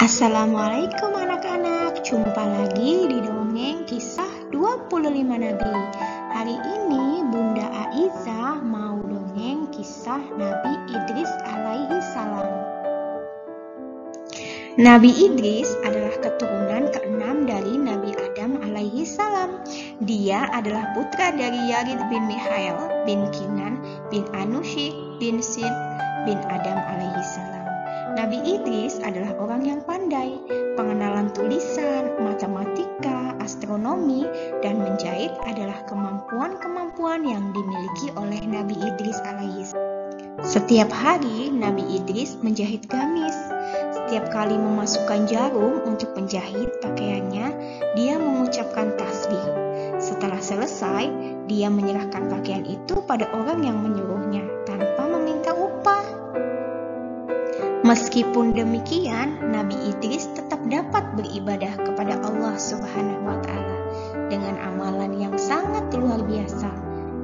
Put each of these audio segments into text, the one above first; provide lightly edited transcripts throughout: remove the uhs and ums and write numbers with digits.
Assalamualaikum anak-anak, jumpa lagi di dongeng kisah 25 Nabi. Hari ini Bunda Aiza mau dongeng kisah Nabi Idris alaihi salam. Nabi Idris adalah keturunan ke-6 dari Nabi Adam alaihi salam. Dia adalah putra dari Yarid bin Mikhail bin Kinan bin Anushik bin Sid bin Adam alaihi salam. Nabi Idris adalah orang yang pandai, pengenalan tulisan, matematika, astronomi, dan menjahit adalah kemampuan-kemampuan yang dimiliki oleh Nabi Idris alaihi salam. Setiap hari Nabi Idris menjahit gamis. Setiap kali memasukkan jarum untuk menjahit pakaiannya, dia mengucapkan tasbih. Setelah selesai, dia menyerahkan pakaian itu pada orang yang menyuruhnya tanpa meminta upah. Meskipun demikian, Nabi Idris tetap dapat beribadah kepada Allah Subhanahu wa Ta'ala dengan amalan yang sangat luar biasa.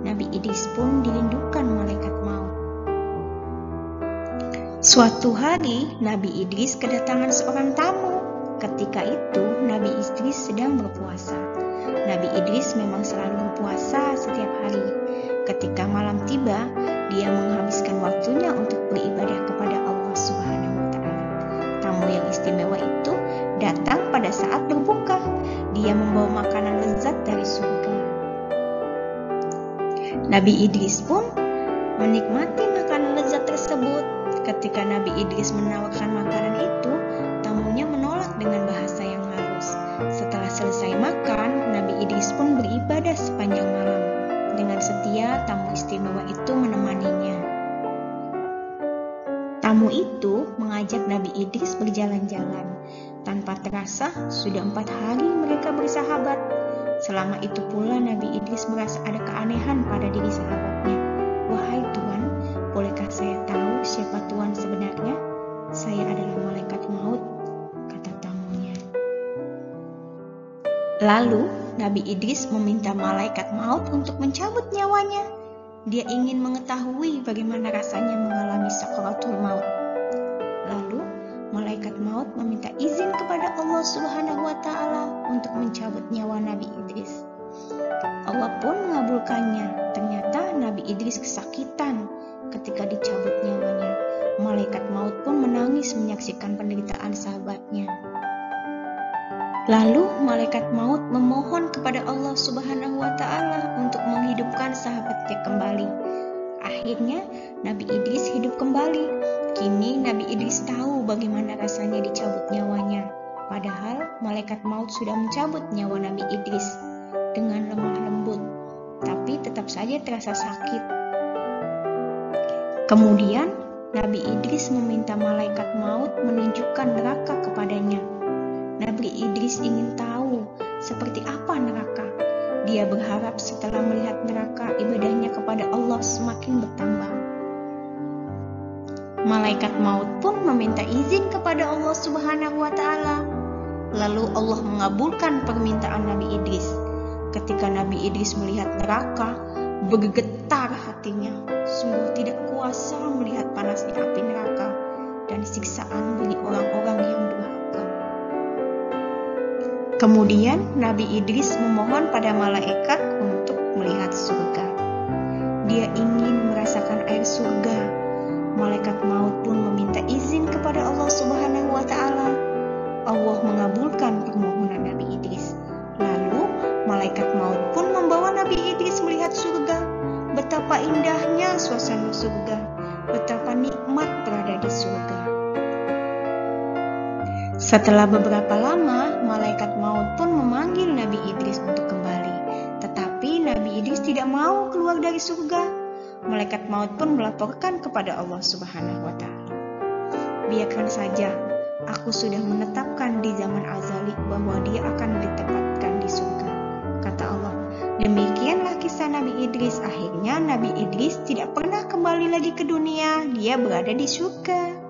Nabi Idris pun dirindukan malaikat maut. Suatu hari, Nabi Idris kedatangan seorang tamu. Ketika itu, Nabi Idris sedang berpuasa. Nabi Idris memang selalu berpuasa setiap hari. Ketika malam tiba, dia menghabiskan waktunya untuk beribadah kepada Allah Subhanahu wa Ta'ala. Tamu yang istimewa itu datang pada saat berbuka. Dia membawa makanan lezat dari surga. Nabi Idris pun menikmati makanan lezat tersebut. Ketika Nabi Idris menawarkan makanan itu, tamunya menolak dengan bahasa yang halus. Setelah selesai makan, Nabi Idris pun beribadah sepanjang malam. Dengan setia, tamu istimewa itu menemaninya. Tamu itu mengajak Nabi Idris berjalan-jalan. Tanpa terasa, sudah 4 hari mereka bersahabat. Selama itu pula Nabi Idris merasa ada keanehan pada diri sahabatnya. "Wahai Tuhan, bolehkah saya tahu siapa Tuhan sebenarnya?" "Saya adalah malaikat maut," kata tamunya. Lalu Nabi Idris meminta malaikat maut untuk mencabut nyawanya. Dia ingin mengetahui bagaimana rasanya mengalami sakaratul maut. Lalu malaikat maut meminta izin kepada Allah Subhanahu wa Ta'ala untuk mencabut nyawa Nabi Idris. Allah pun mengabulkannya. Ternyata Nabi Idris kesakitan ketika dicabut nyawanya. Malaikat maut pun menangis menyaksikan penderitaan sahabatnya. Lalu malaikat maut memohon kepada Allah Subhanahu wa Ta'ala untuk menghidupkan sahabatnya kembali. Akhirnya Nabi Idris hidup kembali. Kini Nabi Idris tahu bagaimana rasanya dicabut nyawanya. Padahal malaikat maut sudah mencabut nyawa Nabi Idris dengan lemah lembut, tapi tetap saja terasa sakit. Kemudian Nabi Idris meminta malaikat maut menunjukkan neraka kepadanya. Nabi Idris ingin tahu seperti apa neraka. Dia berharap setelah melihat neraka, ibadahnya kepada Allah semakin bertambah. Malaikat maut pun meminta izin kepada Allah Subhanahu wa Ta'ala. Lalu Allah mengabulkan permintaan Nabi Idris. Ketika Nabi Idris melihat neraka, bergetar hatinya. Sungguh tidak kuasa melihat panasnya api neraka dan siksaan bagi orang-orang yang durhaka. Kemudian Nabi Idris memohon pada malaikat untuk melihat surga. Dia ingin merasakan air surga. Malaikat maut pun meminta izin kepada Allah Subhanahu wa Ta'ala. Allah mengabulkan permohonan Nabi Idris. Lalu malaikat maut pun membawa Nabi Idris melihat surga. Betapa indahnya suasana surga. Betapa nikmat berada di surga. Setelah beberapa lama, malaikat maut pun memanggil Nabi Idris untuk kembali. Tetapi Nabi Idris tidak mau keluar dari surga. Malaikat maut pun melaporkan kepada Allah Subhanahu wa Ta'ala. "Biarkan saja, aku sudah menetapkan di zaman azali bahwa dia akan ditempatkan di surga," kata Allah. Demikianlah kisah Nabi Idris. Akhirnya Nabi Idris tidak pernah kembali lagi ke dunia. Dia berada di surga.